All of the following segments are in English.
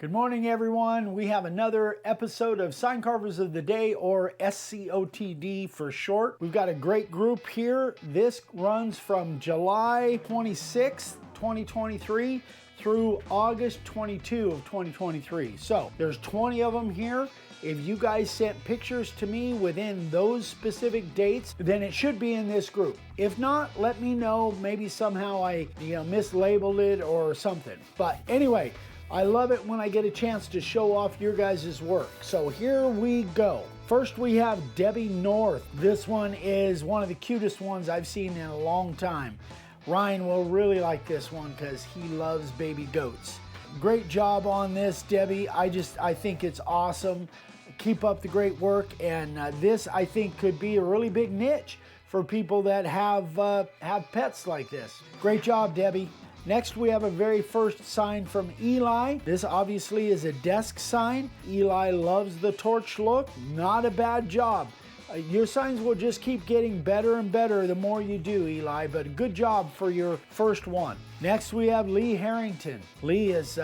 Good morning, everyone. We have another episode of Sign Carvers of the Day, or SCOTD for short. We've got a great group here. This runs from July 26th, 2023 through August 22 of 2023. So there's 20 of them here. If you guys sent pictures to me within those specific dates, then it should be in this group. If not, let me know. Maybe somehow I mislabeled it or something. But anyway, I love it when I get a chance to show off your guys' work. So here we go. First we have Debbie North. This one is one of the cutest ones I've seen in a long time. Ryan will really like this one because he loves baby goats. Great job on this, Debbie. I think it's awesome. Keep up the great work, and this I think could be a really big niche for people that have pets like this. Great job, Debbie. Next, we have a very first sign from Eli. This obviously is a desk sign. Eli loves the torch look. Not a bad job. Your signs will just keep getting better and better the more you do, Eli, but good job for your first one. Next, we have Lee Harrington. Lee is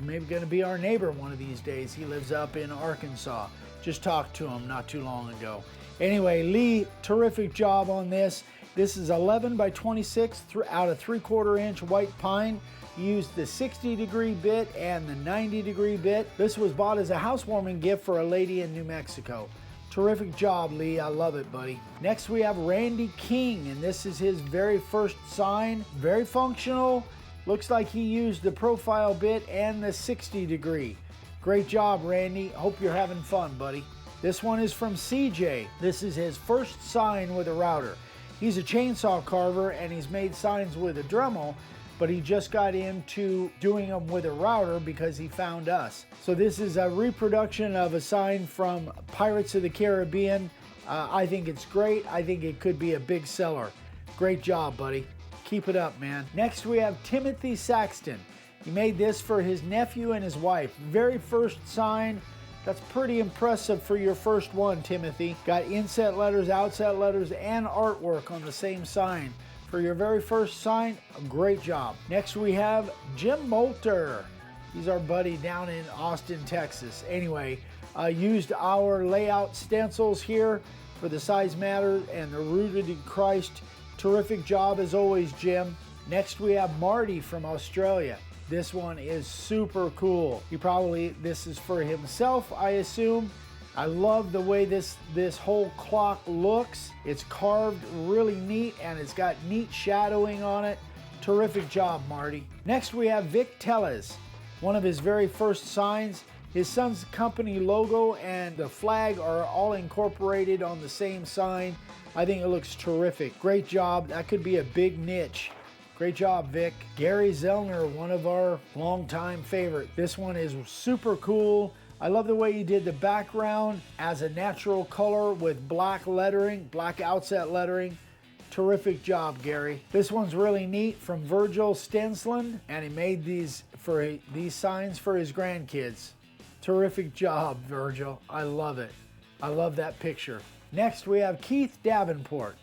maybe going to be our neighbor one of these days. He lives up in Arkansas. Just talked to him not too long ago. Anyway, Lee, terrific job on this. This is 11 by 26 out of 3/4 inch white pine. You used the 60-degree bit and the 90-degree bit. This was bought as a housewarming gift for a lady in New Mexico. Terrific job, Lee. I love it, buddy. Next, we have Randy King, and this is his very first sign. Very functional. Looks like he used the profile bit and the 60-degree. Great job, Randy. Hope you're having fun, buddy. This one is from CJ. This is his first sign with a router. He's a chainsaw carver, and he's made signs with a Dremel, but he just got into doing them with a router because he found us. So this is a reproduction of a sign from Pirates of the Caribbean. I think it's great. I think it could be a big seller. Great job, buddy. Keep it up, man. Next, we have Timothy Saxton. He made this for his nephew and his wife. Very first sign. That's pretty impressive for your first one, Timothy. Got inset letters, outset letters, and artwork on the same sign. For your very first sign, a great job. Next we have Jim Moulter. He's our buddy down in Austin, Texas. Anyway, used our layout stencils here for the size matter and the Rooted in Christ. Terrific job as always, Jim. Next we have Marty from Australia. This one is super cool. This is for himself, I assume. I love the way this whole clock looks. It's carved really neat, and it's got neat shadowing on it. Terrific job, Marty. Next we have Vic Tellez. One of his very first signs. His son's company logo and the flag are all incorporated on the same sign. I think it looks terrific. Great job. That could be a big niche. Great job, Vic. Gary Zellner, one of our longtime favorite. This one is super cool. I love the way he did the background as a natural color with black lettering, black outset lettering. Terrific job, Gary. This one's really neat, from Virgil Stensland, and he made these signs for his grandkids. Terrific job, Virgil. I love it. I love that picture. Next, we have Keith Davenport,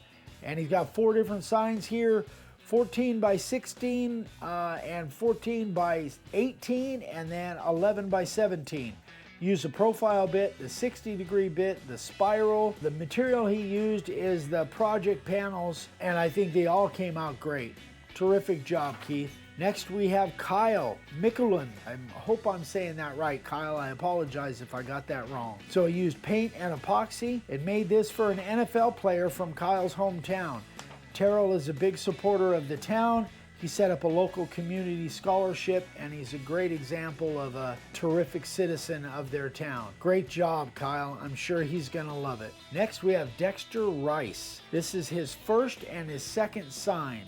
and he's got 4 different signs here. 14 by 16 and 14 by 18, and then 11 by 17. Use the profile bit, the 60-degree bit, the spiral. The material he used is the project panels, and I think they all came out great. Terrific job, Keith. Next we have Kyle Mickelin. I hope I'm saying that right, Kyle. I apologize if I got that wrong. So he used paint and epoxy and made this for an NFL player from Kyle's hometown. Terrell is a big supporter of the town. He set up a local community scholarship, and he's a great example of a terrific citizen of their town. Great job, Kyle. I'm sure he's gonna love it. Next, we have Dexter Rice. This is his first and his second sign.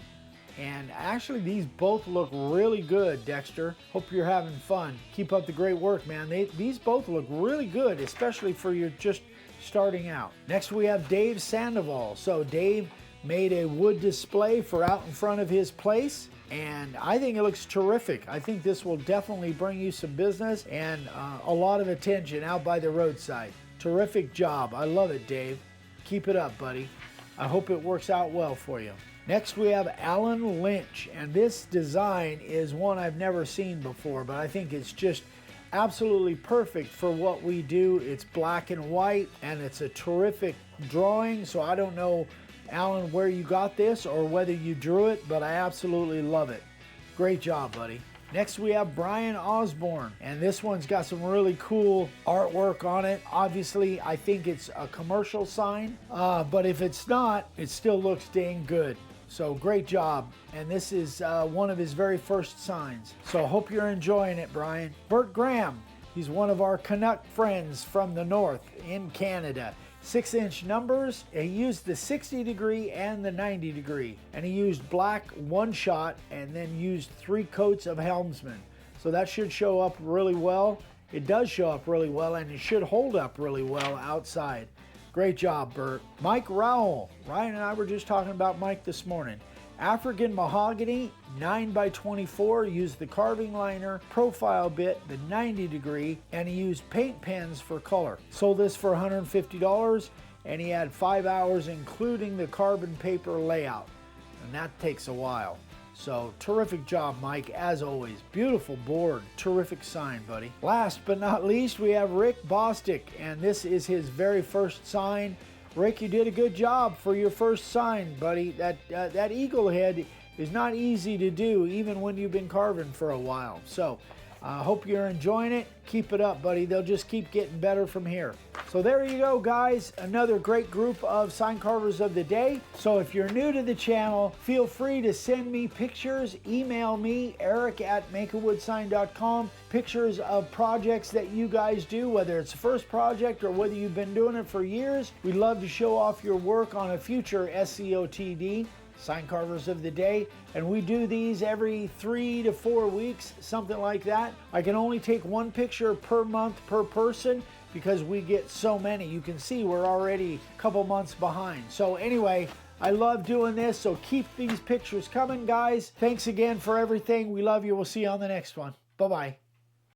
And actually, these both look really good, Dexter. Hope you're having fun. Keep up the great work, man. These both look really good, especially for your just starting out. Next, we have Dave Sandoval. So Dave made a wood display for out in front of his place, and I think it looks terrific. I think this will definitely bring you some business and a lot of attention out by the roadside. Terrific job. I love it, Dave. Keep it up, buddy. I hope it works out well for you. Next we have Alan Lynch, and this design is one I've never seen before, but I think it's just absolutely perfect for what we do. It's black and white, and it's a terrific drawing. So I don't know, Alan, where you got this or whether you drew it, but I absolutely love it. Great job, buddy. Next we have Brian Osborne, and this one's got some really cool artwork on it. Obviously, I think it's a commercial sign, but if it's not, it still looks dang good. So great job. And this is one of his very first signs. So hope you're enjoying it, Brian. Bert Graham, he's one of our Canuck friends from the north in Canada. 6-inch numbers. He used the 60 degree and the 90 degree, and he used black one shot and then used 3 coats of helmsman. So that should show up really well. It does show up really well, and it should hold up really well outside. Great job, Bert. Mike Rowell. Ryan and I were just talking about Mike this morning. African mahogany, 9x24, used the carving liner, profile bit, the 90 degree, and he used paint pens for color. Sold this for $150, and he had 5 hours including the carbon paper layout, and that takes a while. So terrific job, Mike, as always. Beautiful board, terrific sign, buddy. Last but not least, we have Rick Bostick, and this is his very first sign. Rick, you did a good job for your first sign, buddy. That eagle head is not easy to do, even when you've been carving for a while. So I hope you're enjoying it. Keep it up, buddy. They'll just keep getting better from here. So there you go, guys. Another great group of sign carvers of the day. So if you're new to the channel, feel free to send me pictures. Email me, eric@makeawoodsign.com. Pictures of projects that you guys do, whether it's the first project or whether you've been doing it for years. We'd love to show off your work on a future SCOTD. Sign Carvers of the Day, and we do these every 3 to 4 weeks, something like that. I can only take 1 picture per month per person because we get so many. You can see we're already a couple months behind. So anyway, I love doing this, so keep these pictures coming, guys. Thanks again for everything. We love you. We'll see you on the next one. Bye-bye.